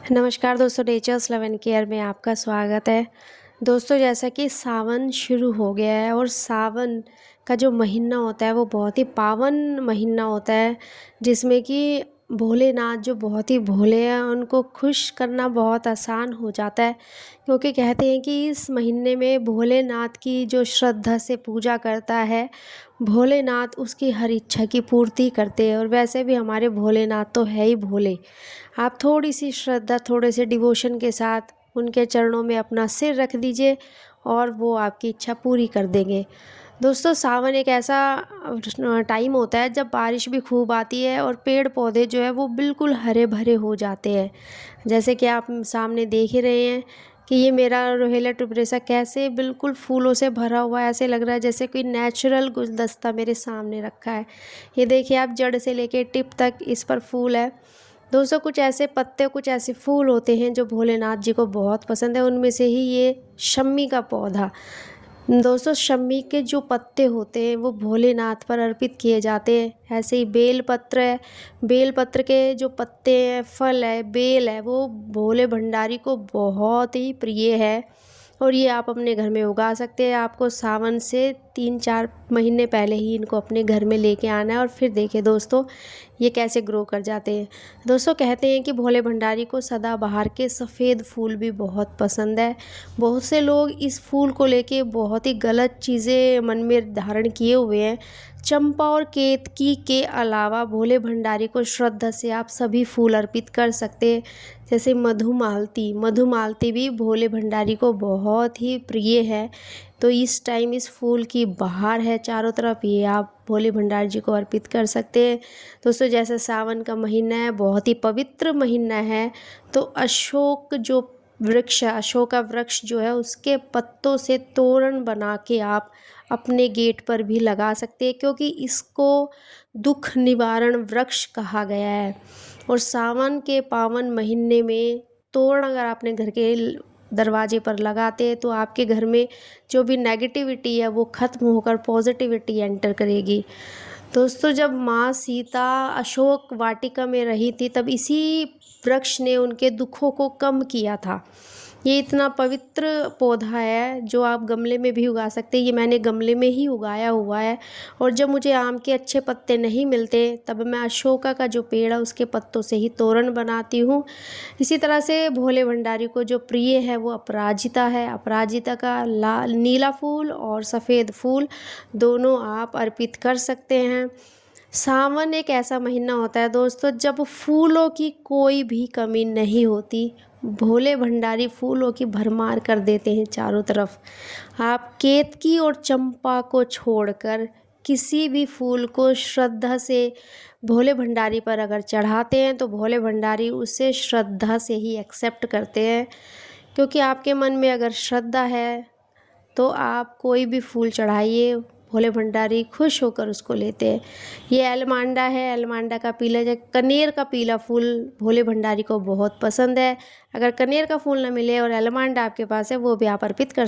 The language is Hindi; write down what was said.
नमस्कार दोस्तों, नेचर्स लव एंड केयर में आपका स्वागत है। दोस्तों, जैसा कि सावन शुरू हो गया है और सावन का जो महीना होता है वो बहुत ही पावन महीना होता है, जिसमें कि भोलेनाथ जो बहुत ही भोले हैं उनको खुश करना बहुत आसान हो जाता है। क्योंकि कहते हैं कि इस महीने में भोलेनाथ की जो श्रद्धा से पूजा करता है, भोलेनाथ उसकी हर इच्छा की पूर्ति करते हैं। और वैसे भी हमारे भोलेनाथ तो है ही भोले। आप थोड़ी सी श्रद्धा, थोड़े से डिवोशन के साथ उनके चरणों में अपना सिर रख दीजिए और वो आपकी इच्छा पूरी कर देंगे। दोस्तों, सावन एक ऐसा टाइम होता है जब बारिश भी खूब आती है और पेड़ पौधे जो है वो बिल्कुल हरे भरे हो जाते हैं। जैसे कि आप सामने देख ही रहे हैं कि ये मेरा रोहेला टुबरेसा कैसे बिल्कुल फूलों से भरा हुआ है। ऐसे लग रहा है जैसे कोई नेचुरल गुलदस्ता मेरे सामने रखा है। ये देखिए आप, जड़ से लेके टिप तक इस पर फूल है। दोस्तों, कुछ ऐसे पत्ते, कुछ ऐसे फूल होते हैं जो भोलेनाथ जी को बहुत पसंद है। उनमें से ही ये शम्मी का पौधा। दोस्तों, शम्मी के जो पत्ते होते हैं वो भोलेनाथ पर अर्पित किए जाते हैं। ऐसे ही बेल पत्र है, बेल पत्र के जो पत्ते हैं, फल है, बेल है, वो भोले भंडारी को बहुत ही प्रिय है। और ये आप अपने घर में उगा सकते हैं। आपको सावन से 3-4 महीने पहले ही इनको अपने घर में लेके आना है और फिर देखिए दोस्तों ये कैसे ग्रो कर जाते हैं। दोस्तों, कहते हैं कि भोले भंडारी को सदाबहार के सफ़ेद फूल भी बहुत पसंद है। बहुत से लोग इस फूल को लेके बहुत ही गलत चीज़ें मन में धारण किए हुए हैं। चंपा और केतकी के अलावा भोले भंडारी को श्रद्धा से आप सभी फूल अर्पित कर सकते हैं। जैसे मधुमालती, मधुमालती भी भोले भंडारी को बहुत ही प्रिय है। तो इस टाइम इस फूल की बहार है चारों तरफ, ये आप भोले भंडारी जी को अर्पित कर सकते हैं। दोस्तों, जैसे सावन का महीना है, बहुत ही पवित्र महीना है, तो अशोक जो वृक्ष है, अशोका वृक्ष जो है, उसके पत्तों से तोरण बना के आप अपने गेट पर भी लगा सकते हैं, क्योंकि इसको दुख निवारण वृक्ष कहा गया है। और सावन के पावन महीने में तोरण अगर आपने घर के दरवाजे पर लगाते हैं तो आपके घर में जो भी नेगेटिविटी है वो ख़त्म होकर पॉजिटिविटी एंटर करेगी। दोस्तों, जब माँ सीता अशोक वाटिका में रही थी तब इसी वृक्ष ने उनके दुखों को कम किया था। ये इतना पवित्र पौधा है जो आप गमले में भी उगा सकते हैं। ये मैंने गमले में ही उगाया हुआ है। और जब मुझे आम के अच्छे पत्ते नहीं मिलते तब मैं अशोका का जो पेड़ है उसके पत्तों से ही तोरण बनाती हूँ। इसी तरह से भोले भंडारी को जो प्रिय है वो अपराजिता है। अपराजिता का लाल नीला फूल और सफ़ेद फूल दोनों आप अर्पित कर सकते हैं। सावन एक ऐसा महीना होता है दोस्तों जब फूलों की कोई भी कमी नहीं होती। भोले भंडारी फूलों की भरमार कर देते हैं चारों तरफ। आप केतकी और चंपा को छोड़कर किसी भी फूल को श्रद्धा से भोले भंडारी पर अगर चढ़ाते हैं तो भोले भंडारी उसे श्रद्धा से ही एक्सेप्ट करते हैं। क्योंकि आपके मन में अगर श्रद्धा है तो आप कोई भी फूल चढ़ाइए, भोले भंडारी खुश होकर उसको लेते हैं। ये एलमांडा है, एलमांडा का पीला, जो कनेर का पीला फूल भोले भंडारी को बहुत पसंद है। अगर कनेर का फूल ना मिले और एलमांडा आपके पास है, वो भी आप अर्पित कर